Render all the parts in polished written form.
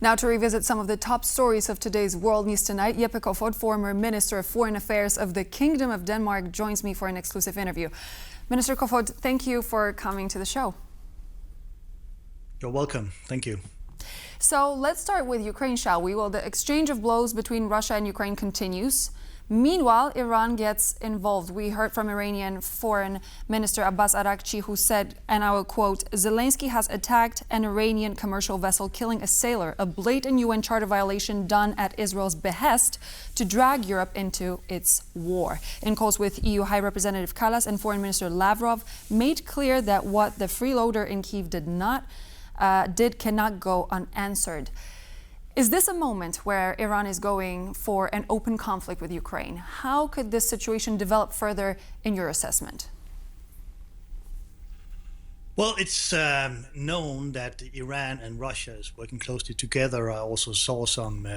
Now to revisit some of the top stories of today's World News Tonight, Jeppe Kofod, former Minister of Foreign Affairs of the Kingdom of Denmark, joins me for an exclusive interview. Minister Kofod, thank you for coming to the show. You're welcome. Thank you. So let's start with Ukraine, shall we? Well, the exchange of blows between Russia and Ukraine continues. Meanwhile, Iran gets involved. We heard from Iranian Foreign Minister Abbas Araghchi, who said, and I will quote, "Zelenskyy has attacked an Iranian commercial vessel, killing a sailor, a blatant UN Charter violation done at Israel's behest to drag Europe into its war." In calls with EU High Representative Kallas and Foreign Minister Lavrov made clear that what the freeloader in Kyiv cannot go unanswered. Is this a moment where Iran is going for an open conflict with Ukraine? How could this situation develop further in your assessment? Well, it's known that Iran and Russia is working closely together. I also saw some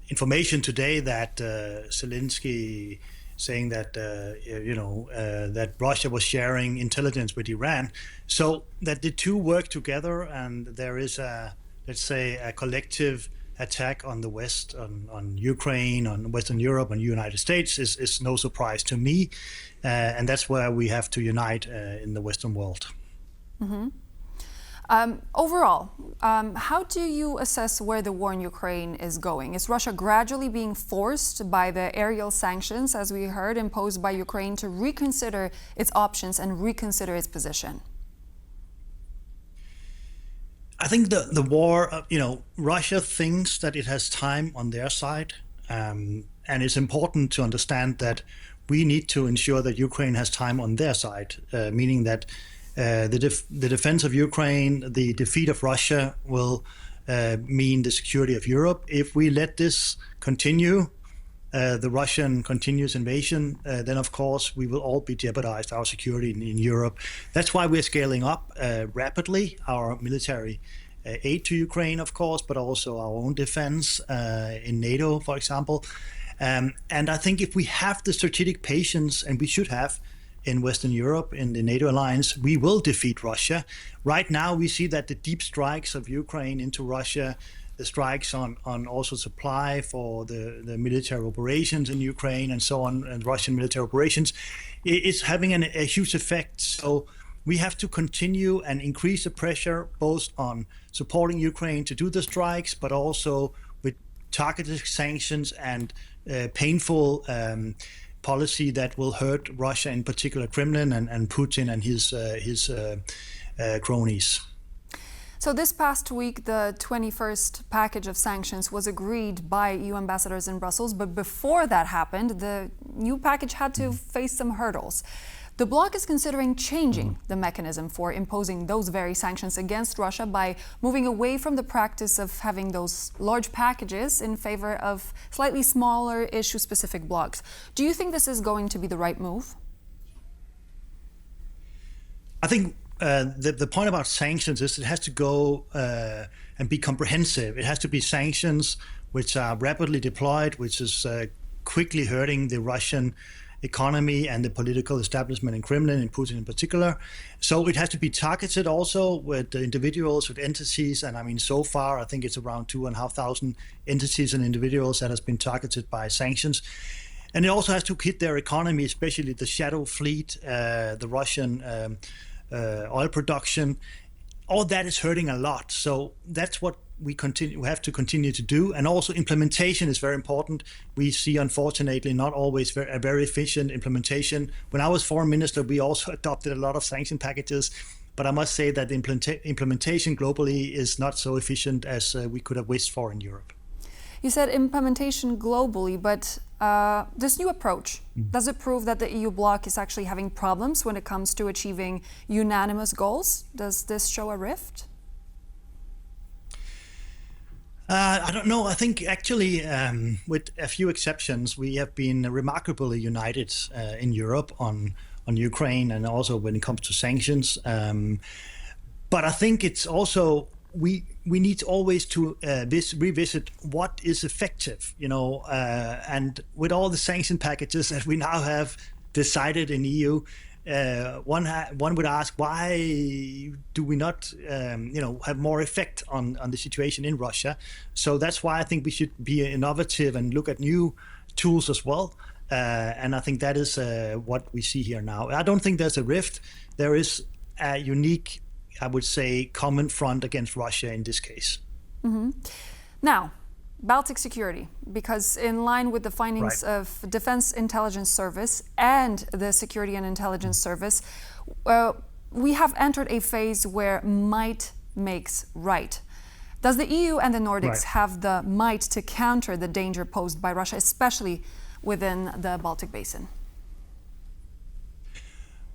information today that Zelenskyy saying that that Russia was sharing intelligence with Iran, so that the two work together, and there is let's say a collective attack on the West, on Ukraine, on Western Europe, on the United States is no surprise to me, and that's where we have to unite in the Western world. Mm-hmm. Overall, how do you assess where the war in Ukraine is going? Is Russia gradually being forced by the aerial sanctions, as we heard, imposed by Ukraine to reconsider its options and reconsider its position? I think the war, Russia thinks that it has time on their side, and it's important to understand that we need to ensure that Ukraine has time on their side, meaning that the defense of Ukraine, the defeat of Russia will mean the security of Europe. If we let this continue, the Russian continuous invasion, then of course we will all be jeopardized, our security in Europe. That's why we're scaling up rapidly our military aid to Ukraine, of course, but also our own defense in NATO, for example. And I think if we have the strategic patience, and we should have, in Western Europe, in the NATO alliance, we will defeat Russia. Right now, we see that the deep strikes of Ukraine into Russia, the strikes on also supply for the military operations in Ukraine and so on, and Russian military operations, is having a huge effect. So we have to continue and increase the pressure both on supporting Ukraine to do the strikes, but also with targeted sanctions and painful policy that will hurt Russia, in particular Kremlin and Putin and his cronies. So this past week, the 21st package of sanctions was agreed by EU ambassadors in Brussels, but before that happened, the new package had to face some hurdles. The bloc is considering changing the mechanism for imposing those very sanctions against Russia by moving away from the practice of having those large packages in favor of slightly smaller issue-specific blocks. Do you think this is going to be the right move? I think the point about sanctions is it has to go and be comprehensive. It has to be sanctions which are rapidly deployed, which is quickly hurting the Russian economy and the political establishment in Kremlin, and Putin in particular. So it has to be targeted also with individuals, with entities. And I mean, so far, I think it's around 2,500 entities and individuals that has been targeted by sanctions. And it also has to hit their economy, especially the shadow fleet, the Russian oil production. All that is hurting a lot. So that's what we have to continue to do. And also implementation is very important. We see, unfortunately, not always a very efficient implementation. When I was foreign minister, we also adopted a lot of sanction packages. But I must say that the implementation globally is not so efficient as we could have wished for in Europe. You said implementation globally, but this new approach, does it prove that the EU bloc is actually having problems when it comes to achieving unanimous goals? Does this show a rift? I don't know. I think actually, with a few exceptions, we have been remarkably united in Europe on Ukraine, and also when it comes to sanctions. But I think it's also we need always to revisit what is effective, and with all the sanction packages that we now have decided in EU, one would ask, why do we not, have more effect on the situation in Russia? So that's why I think we should be innovative and look at new tools as well. And I think that is what we see here now. I don't think there's a rift. There is a unique, I would say, common front against Russia in this case. Mm-hmm. Now, Baltic security, because in line with the findings of Defense Intelligence Service and the Security and Intelligence Service, we have entered a phase where might makes right. Does the EU and the Nordics have the might to counter the danger posed by Russia, especially within the Baltic Basin?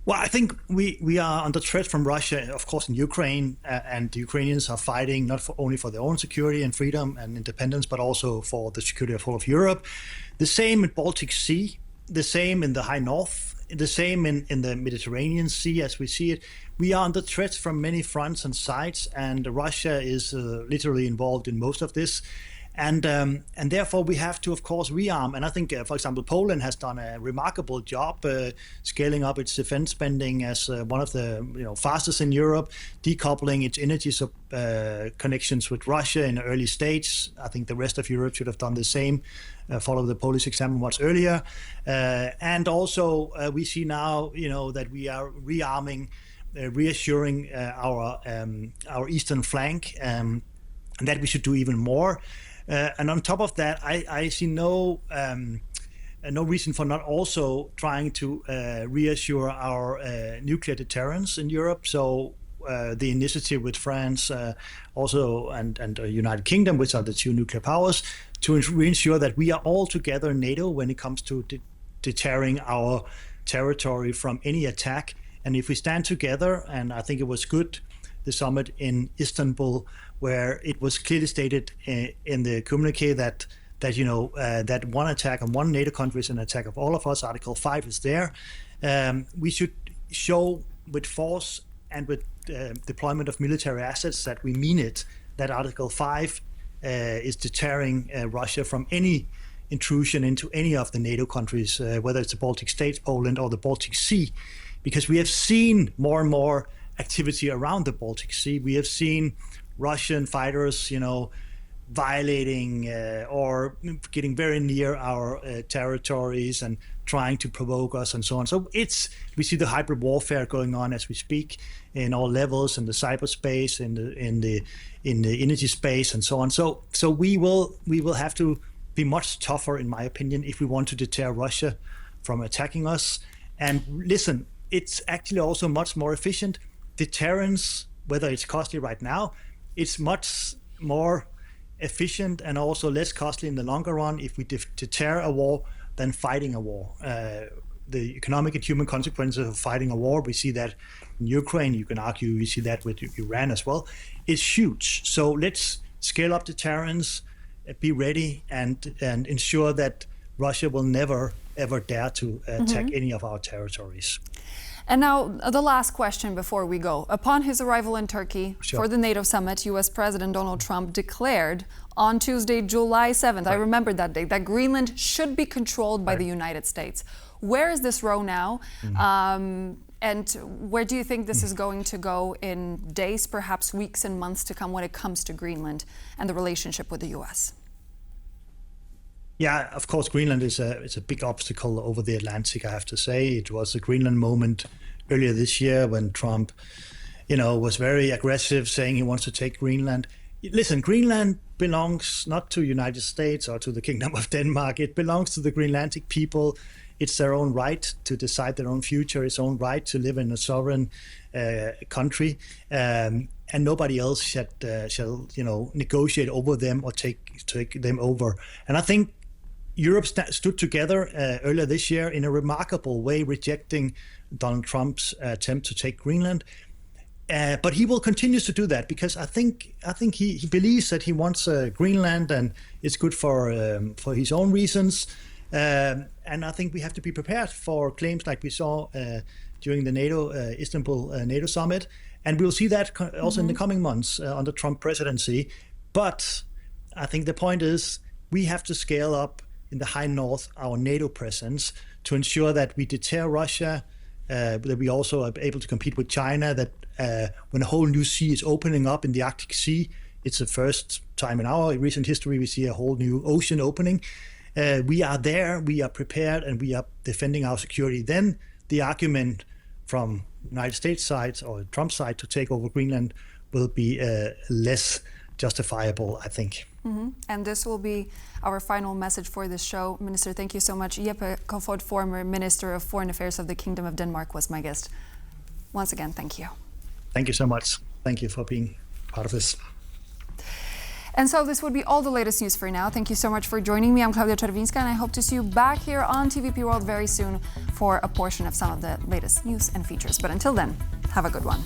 Well, I think we are under threat from Russia, of course, in Ukraine, and the Ukrainians are fighting not only for their own security and freedom and independence, but also for the security of all of Europe. The same in Baltic Sea, the same in the High North, the same in the Mediterranean Sea as we see it. We are under threat from many fronts and sides, and Russia is literally involved in most of this. And therefore we have to, of course, rearm. And I think, for example, Poland has done a remarkable job scaling up its defense spending as one of the fastest in Europe, decoupling its energy connections with Russia in the early stage. I think the rest of Europe should have done the same, follow the Polish example much earlier. And also we see now, that we are rearming, reassuring our eastern flank, and that we should do even more. And on top of that, I see no reason for not also trying to reassure our nuclear deterrence in Europe. So the initiative with France also and the United Kingdom, which are the two nuclear powers, to ensure that we are all together in NATO when it comes to deterring our territory from any attack. And if we stand together, and I think it was good, the summit in Istanbul, where it was clearly stated in the communique that that one attack on one NATO country is an attack of all of us. Article 5 is there. We should show with force and with deployment of military assets that we mean it, that Article 5 is deterring Russia from any intrusion into any of the NATO countries, whether it's the Baltic states, Poland, or the Baltic Sea, because we have seen more and more activity around the Baltic Sea. We have seen Russian fighters, violating or getting very near our territories and trying to provoke us and so on. So we see the hybrid warfare going on as we speak in all levels, in the cyberspace, in the energy space, and so on. So we will have to be much tougher, in my opinion, if we want to deter Russia from attacking us. And listen, it's actually also much more efficient. Deterrence, whether it's costly right now, it's much more efficient and also less costly in the longer run if we deter a war than fighting a war. The economic and human consequences of fighting a war, we see that in Ukraine, you can argue we see that with Iran as well, is huge. So let's scale up deterrence, be ready, and ensure that Russia will never, ever dare to attack any of our territories. And now the last question before we go. Upon his arrival in Turkey for the NATO summit, US President Donald Trump declared on Tuesday, July 7th, I remember that day, that Greenland should be controlled by the United States. Where is this row now? And where do you think this is going to go in days, perhaps weeks and months to come when it comes to Greenland and the relationship with the US? Yeah, of course, Greenland is a big obstacle over the Atlantic, I have to say. It was a Greenland moment earlier this year when Trump, was very aggressive, saying he wants to take Greenland. Listen, Greenland belongs not to the United States or to the Kingdom of Denmark. It belongs to the Greenlandic people. It's their own right to decide their own future, its own right to live in a sovereign country. And nobody else shall negotiate over them or take them over. And I think Europe stood together earlier this year in a remarkable way, rejecting Donald Trump's attempt to take Greenland. But he will continue to do that because I think he believes that he wants Greenland, and it's good for his own reasons. And I think we have to be prepared for claims like we saw during the Istanbul NATO summit, and we'll see that also in the coming months under Trump presidency. But I think the point is we have to scale up in the High North our NATO presence to ensure that we deter Russia that we also are able to compete with China, that when a whole new sea is opening up in the Arctic Sea, it's the first time in our recent history we see a whole new ocean opening. We are there, we are prepared, and we are defending our security. Then the argument from United States side or Trump side to take over Greenland will be less justifiable, I think. Mm-hmm. And this will be our final message for this show. Minister, thank you so much. Jeppe Kofod, former Minister of Foreign Affairs of the Kingdom of Denmark, was my guest. Once again, thank you. Thank you so much. Thank you for being part of this. And so this would be all the latest news for now. Thank you so much for joining me. I'm Klaudia Czerwińska, and I hope to see you back here on TVP World very soon for a portion of some of the latest news and features. But until then, have a good one.